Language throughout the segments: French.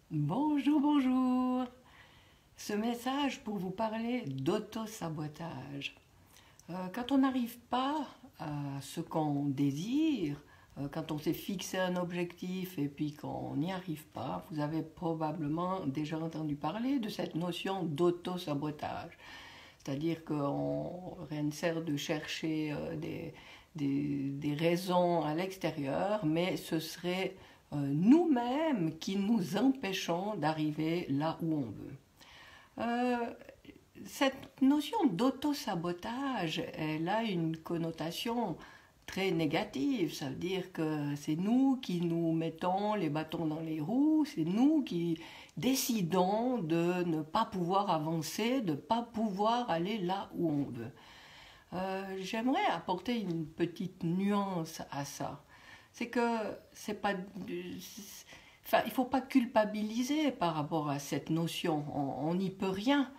Bonjour, bonjour. Ce message pour vous parler d'auto-sabotage. Quand on n'arrive pas à ce qu'on désire, quand on s'est fixé un objectif et puis qu'on n'y arrive pas, vous avez probablement déjà entendu parler de cette notion d'auto-sabotage. C'est-à-dire que rien ne sert de chercher des raisons à l'extérieur, mais ce serait nous-mêmes qui nous empêchons d'arriver là où on veut. Cette notion d'auto-sabotage, elle a une connotation très négative. Ça veut dire que c'est nous qui nous mettons les bâtons dans les roues, c'est nous qui décidons de ne pas pouvoir avancer, de ne pas pouvoir aller là où on veut. J'aimerais apporter une petite nuance à ça. C'est que c'est pas, enfin, il ne faut pas culpabiliser par rapport à cette notion. On n'y peut rien.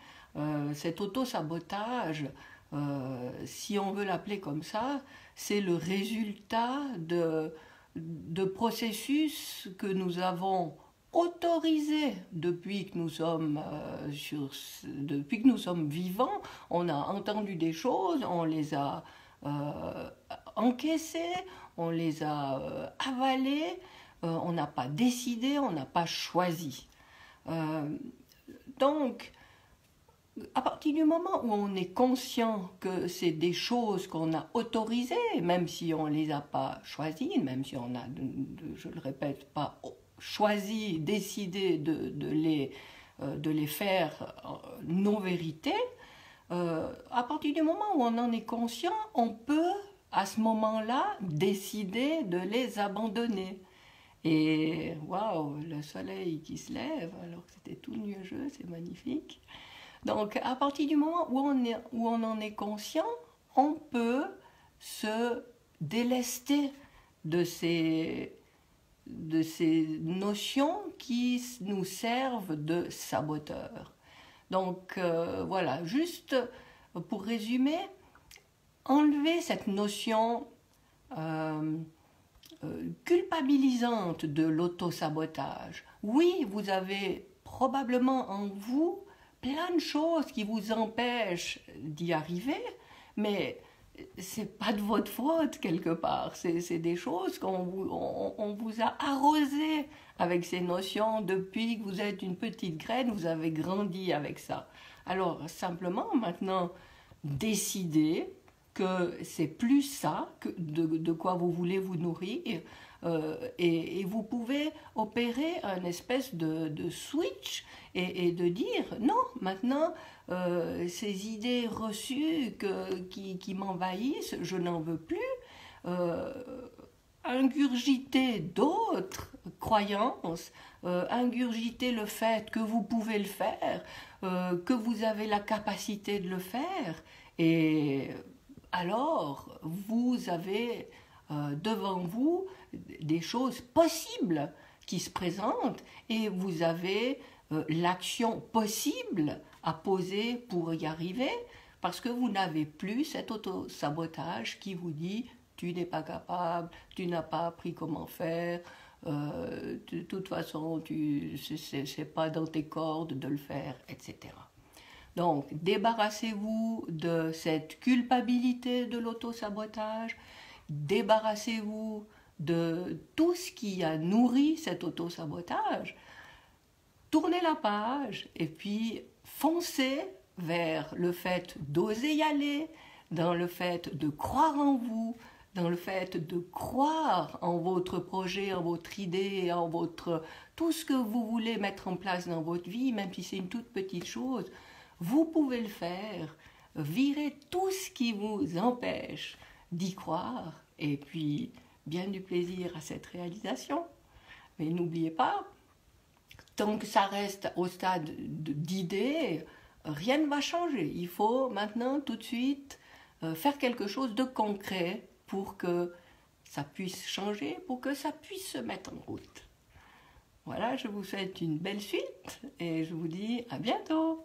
Cet auto-sabotage, si on veut l'appeler comme ça, c'est le résultat de processus que nous avons autorisés depuis que nous sommes, depuis que nous sommes vivants. On a entendu des choses, on les a encaissées, on les a avalées, on n'a pas décidé, on n'a pas choisi. Donc, à partir du moment où on est conscient que c'est des choses qu'on a autorisées, même si on ne les a pas choisies, même si on a, je le répète, pas choisi, décidé de les faire nos vérités, à partir du moment où on en est conscient, on peut, à ce moment-là, décider de les abandonner. Et waouh, le soleil qui se lève, alors que c'était tout nuageux, c'est magnifique. Donc, à partir du moment où on en est conscient, on peut se délester de ces notions qui nous servent de saboteurs. Donc, voilà, juste pour résumer, enlever cette notion culpabilisante de l'auto-sabotage. Oui, vous avez probablement en vous plein de choses qui vous empêchent d'y arriver, mais c'est pas de votre faute quelque part. C'est des choses on vous a arrosé avec ces notions depuis que vous êtes une petite graine, vous avez grandi avec ça. Alors simplement maintenant décidez que c'est plus ça que de quoi vous voulez vous nourrir, et vous pouvez opérer un espèce de switch et de dire non, maintenant ces idées reçues qui m'envahissent, je n'en veux plus. Ingurgiter d'autres croyances, ingurgiter le fait que vous pouvez le faire, que vous avez la capacité de le faire, et alors vous avez devant vous des choses possibles qui se présentent, et vous avez l'action possible à poser pour y arriver, parce que vous n'avez plus cet auto-sabotage qui vous dit tu n'es pas capable, tu n'as pas appris comment faire, de toute façon c'est pas dans tes cordes de le faire, etc. Donc, débarrassez-vous de cette culpabilité de l'auto-sabotage, débarrassez-vous de tout ce qui a nourri cet auto-sabotage, tournez la page et puis foncez vers le fait d'oser y aller, dans le fait de croire en vous, dans le fait de croire en votre projet, en votre idée, en tout ce que vous voulez mettre en place dans votre vie, même si c'est une toute petite chose. Vous pouvez le faire, virez tout ce qui vous empêche d'y croire, et puis bien du plaisir à cette réalisation. Mais n'oubliez pas, tant que ça reste au stade d'idée, rien ne va changer. Il faut maintenant tout de suite faire quelque chose de concret pour que ça puisse changer, pour que ça puisse se mettre en route. Voilà, je vous souhaite une belle suite et je vous dis à bientôt.